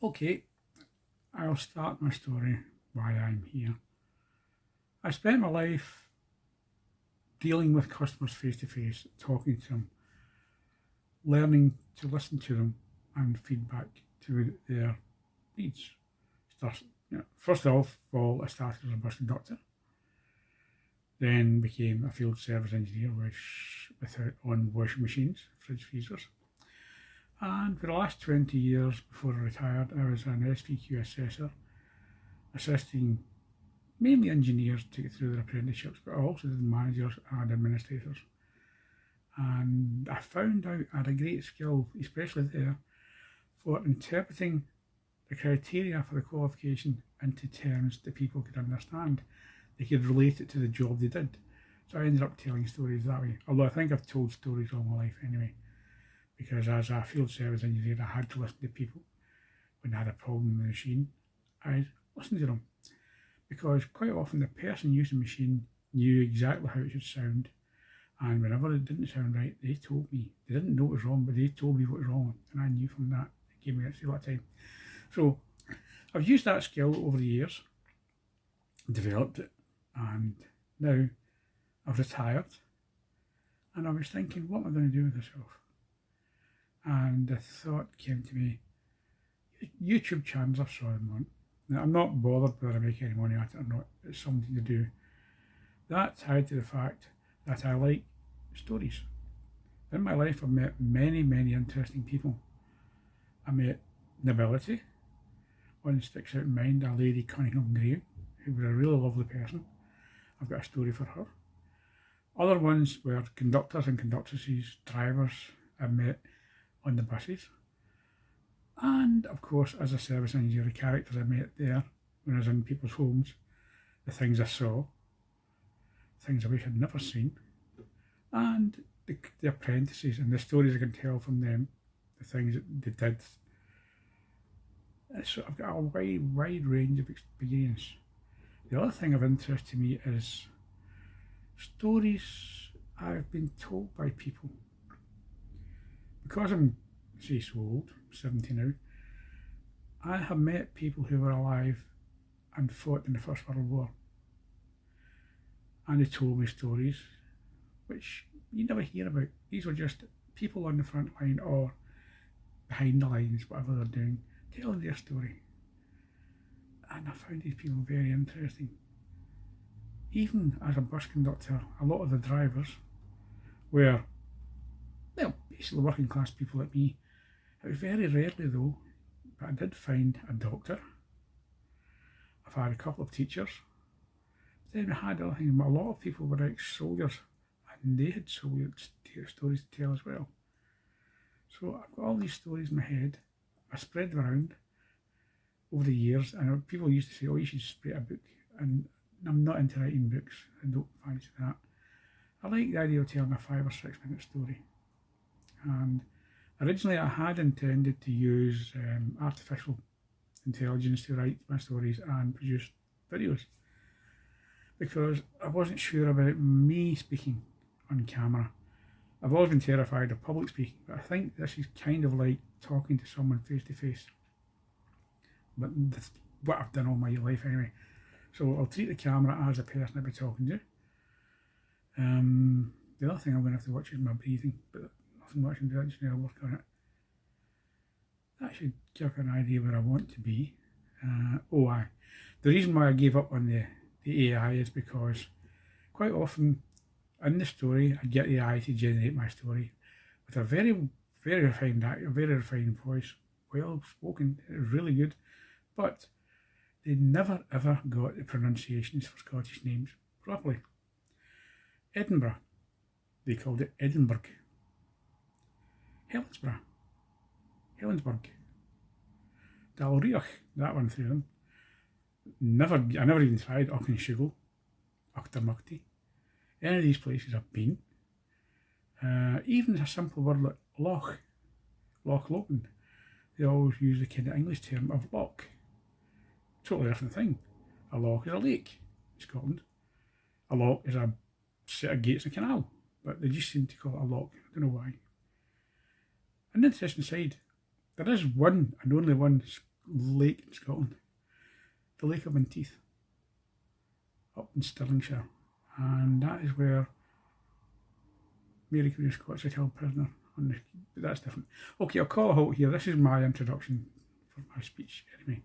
Okay, I'll start my story why I'm here. I spent my life dealing with customers face to face, talking to them, learning to listen to them and feedback to their needs. First of all, I started as a bus conductor, then became a field service engineer on washing machines, fridge freezers. And for the last 20 years before I retired, I was an SVQ assessor, assisting mainly engineers to get through their apprenticeships, but I also did managers and administrators. And I found out I had a great skill, especially there, for interpreting the criteria for the qualification into terms that people could understand. They could relate it to the job they did. So I ended up telling stories that way. Although I think I've told stories all my life anyway, because as a field service engineer, I had to listen to people. When I had a problem with the machine, I'd listen to them. Because quite often the person using the machine knew exactly how it should sound, and whenever it didn't sound right, they told me. They didn't know it was wrong, but they told me what was wrong, and I knew from that. It gave me a lot of time. So I've used that skill over the years, developed it, and now I've retired, and I was thinking, what am I going to do with myself? And the thought came to me, YouTube channels are so important. Now, I'm not bothered whether I make any money at it or not. It's something to do. That tied to the fact that I like stories. In my life, I've met many, many interesting people. I met nobility. One sticks out in mind, a lady Cunningham Graham, who was a really lovely person. I've got a story for her. Other ones were conductors and conductresses, drivers I met on the buses. And of course, as a service engineer, the characters I met there when I was in people's homes, the things I saw, things I wish I'd never seen, and the apprentices and the stories I can tell from them, the things that they did. So I've got a wide range of experience. The other thing of interest to me is stories I've been told by people. Because I'm, say, so old, 70 now, I have met people who were alive and fought in the First World War. And they told me stories which you never hear about. These were just people on the front line or behind the lines, whatever they're doing, telling their story. And I found these people very interesting. Even as a bus conductor, a lot of the drivers were, well, basically working class people like me. It was very rarely though, but I did find a doctor. I've had a couple of teachers. Then I had other things, but a lot of people were ex-soldiers and they had stories to tell as well. So I've got all these stories in my head. I spread them around over the years, and people used to say, oh, you should just write a book. And I'm not into writing books. I don't fancy that. I like the idea of telling a 5 or 6 minute story. And originally I had intended to use artificial intelligence to write my stories and produce videos, because I wasn't sure about me speaking on camera. I've always been terrified of public speaking, but I think this is kind of like talking to someone face to face. But that's what I've done all my life anyway. So I'll treat the camera as the person I'll be talking to. The other thing I'm going to have to watch is my breathing, but nothing much into that, just need to work on it. That should give an idea where I want to be. The reason why I gave up on the AI is because quite often in the story I get the AI to generate my story with a very, very refined actor, very refined voice, well spoken, it was really good, but they never ever got the pronunciations for Scottish names properly. Edinburgh, they called it Edinburgh. Helensburgh. Dalriach, that one through them. I never even tried Auchenshugel, Auchtermuchty. Any of these places I've been. Even a simple word like Loch Lomond, they always use the kind of English term of loch. Totally different thing. A loch is a lake in Scotland. A loch is a set of gates in a canal, but they just seem to call it a loch. I don't know why. An interesting side, there is one and only one lake in Scotland, the Lake of Menteith, up in Stirlingshire, and that is where Mary Queen of Scots was held prisoner. But that's different. Okay, I'll call a halt here. This is my introduction for my speech anyway.